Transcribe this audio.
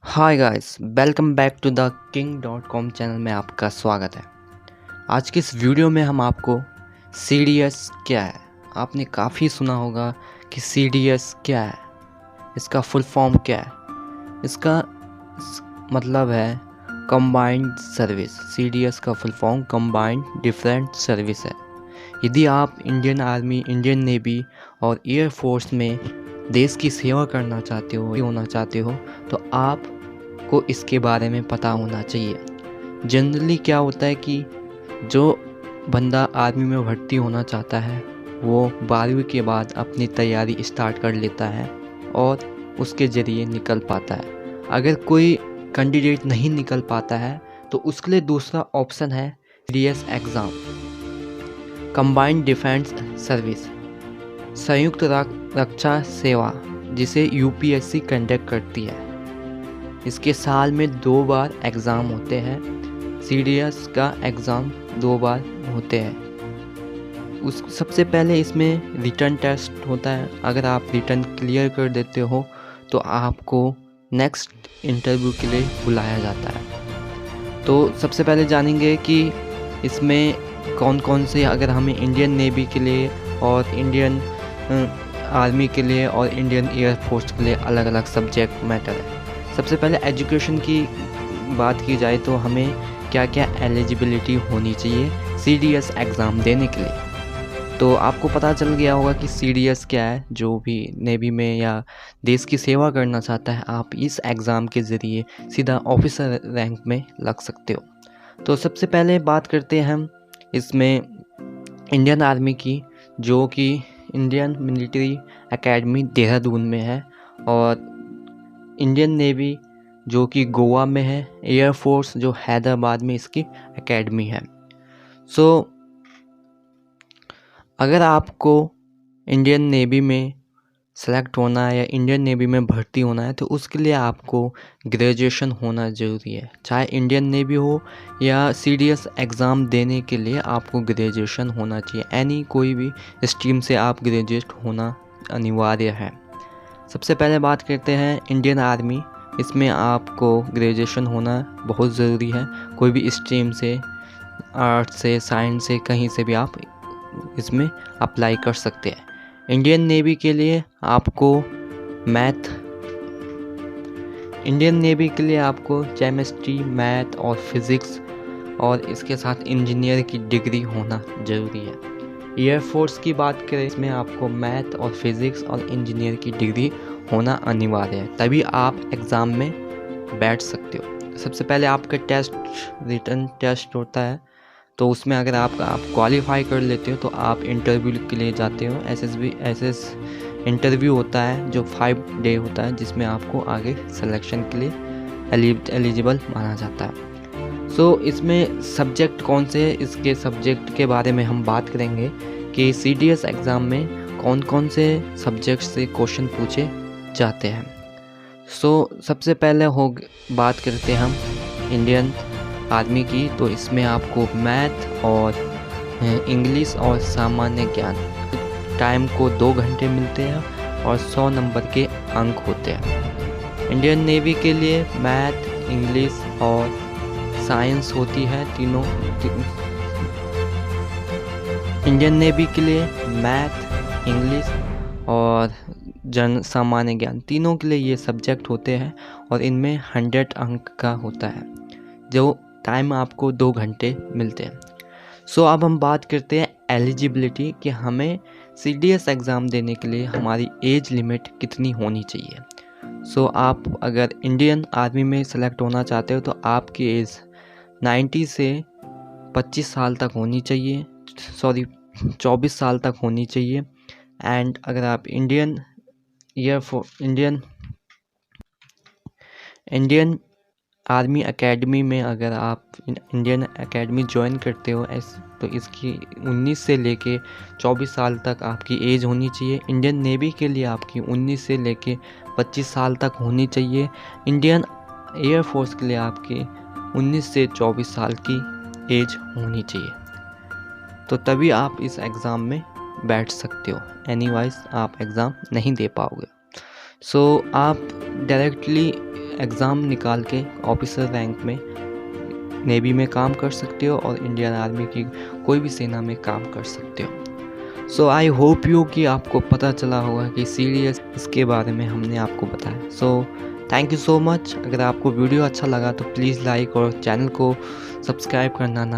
Hi guys, welcome back to the king.com channel में आपका स्वागत है। आज की इस वीडियो में हम आपको CDS क्या है, आपने काफ़ी सुना होगा कि CDS क्या है, इसका फुल फॉर्म क्या है। इसका मतलब है कंबाइंड सर्विस। CDS का full form combined different service है। यदि आप इंडियन आर्मी, इंडियन नेवी और एयर फोर्स में देश की सेवा करना चाहते हो तो आप को इसके बारे में पता होना चाहिए। जनरली क्या होता है कि जो बंदा आर्मी में भर्ती होना चाहता है वो 12वीं के बाद अपनी तैयारी स्टार्ट कर लेता है और उसके ज़रिए निकल पाता है। अगर कोई कैंडिडेट नहीं निकल पाता है तो उसके लिए दूसरा ऑप्शन है CDS exam, combined defence service, संयुक्त रक्षा सेवा, जिसे UPSC कंडक्ट करती है। इसके साल में 2 बार एग्ज़ाम होते हैं। CDS का एग्ज़ाम 2 बार होते हैं। सबसे पहले इसमें रिटन टेस्ट होता है। अगर आप रिटन क्लियर कर देते हो तो आपको नेक्स्ट इंटरव्यू के लिए बुलाया जाता है। तो सबसे पहले जानेंगे कि इसमें कौन कौन से, अगर हमें इंडियन नेवी के लिए और इंडियन आर्मी के लिए और इंडियन एयर फोर्स के लिए अलग अलग सब्जेक्ट मैटर है। सबसे पहले एजुकेशन की बात की जाए तो हमें क्या क्या एलिजिबिलिटी होनी चाहिए CDS एग्ज़ाम देने के लिए। तो आपको पता चल गया होगा कि CDS क्या है। जो भी नेवी में या देश की सेवा करना चाहता है, आप इस एग्ज़ाम के ज़रिए सीधा ऑफिसर रैंक में लग सकते हो। तो सबसे पहले बात करते हैं हम इसमें इंडियन आर्मी की, जो कि इंडियन मिलिट्री एकेडमी देहरादून में है, और इंडियन नेवी जो कि गोवा में है, एयर फोर्स जो हैदराबाद में इसकी एकेडमी है। अगर आपको इंडियन नेवी में सेलेक्ट होना है या इंडियन नेवी में भर्ती होना है तो उसके लिए आपको ग्रेजुएशन होना ज़रूरी है। चाहे इंडियन नेवी हो या CDS एग्ज़ाम देने के लिए आपको ग्रेजुएशन होना चाहिए। कोई भी स्ट्रीम से आप ग्रेजुएट होना अनिवार्य है। सबसे पहले बात करते हैं इंडियन आर्मी। इसमें आपको ग्रेजुएशन होना बहुत ज़रूरी है। कोई भी स्ट्रीम से, आर्ट्स से, साइंस से, कहीं से भी आप इसमें अप्लाई कर सकते हैं। इंडियन नेवी के लिए आपको केमिस्ट्री, मैथ और फिज़िक्स और इसके साथ इंजीनियर की डिग्री होना ज़रूरी है। एयर फोर्स की बात करें, इसमें आपको मैथ और फिज़िक्स और इंजीनियर की डिग्री होना अनिवार्य है, तभी आप एग्ज़ाम में बैठ सकते हो। सबसे पहले आपका रिटन टेस्ट होता है, तो उसमें अगर आप क्वालिफाई कर लेते हो तो आप इंटरव्यू के लिए जाते हो। SS इंटरव्यू होता है जो 5 डे होता है, जिसमें आपको आगे सिलेक्शन के लिए एलिजिबल माना जाता है। इसमें सब्जेक्ट कौन से हैं, इसके सब्जेक्ट के बारे में हम बात करेंगे कि CDS एग्ज़ाम में कौन कौन से सब्जेक्ट से क्वेश्चन पूछे जाते हैं। सबसे पहले बात करते हैं हम इंडियन आर्मी की। तो इसमें आपको मैथ और इंग्लिश और सामान्य ज्ञान, टाइम को 2 घंटे मिलते हैं और 100 नंबर के अंक होते हैं। इंडियन नेवी के लिए मैथ, इंग्लिश और साइंस होती है तीनों। इंडियन नेवी के लिए मैथ, इंग्लिश और सामान्य ज्ञान, तीनों के लिए ये सब्जेक्ट होते हैं और इनमें 100 अंक का होता है, जो टाइम आपको 2 घंटे मिलते हैं। अब हम बात करते हैं एलिजिबिलिटी कि हमें CDS एग्ज़ाम देने के लिए हमारी एज लिमिट कितनी होनी चाहिए। आप अगर इंडियन आर्मी में सेलेक्ट होना चाहते हो तो आपकी एज 90 से 25 साल तक होनी चाहिए, 24 साल तक होनी चाहिए। एंड अगर आप इंडियन आर्मी एकेडमी में अगर आप इंडियन एकेडमी ज्वाइन करते हो तो इसकी 19 से लेके 24 साल तक आपकी एज होनी चाहिए। इंडियन नेवी के लिए आपकी 19 से लेके 25 साल तक होनी चाहिए। इंडियन एयर फोर्स के लिए आपकी 19 से 24 साल की एज होनी चाहिए, तो तभी आप इस एग्ज़ाम में बैठ सकते हो। एनीवाइज आप एग्ज़ाम नहीं दे पाओगे। आप डायरेक्टली एग्ज़ाम निकाल के ऑफिसर रैंक में नेवी में काम कर सकते हो और इंडियन आर्मी की कोई भी सेना में काम कर सकते हो। सो आई होप यू कि आपको पता चला होगा कि सीडीएस इसके बारे में हमने आपको बताया। So thank you so much. अगर आपको वीडियो अच्छा लगा तो प्लीज़ लाइक और चैनल को सब्सक्राइब करना ना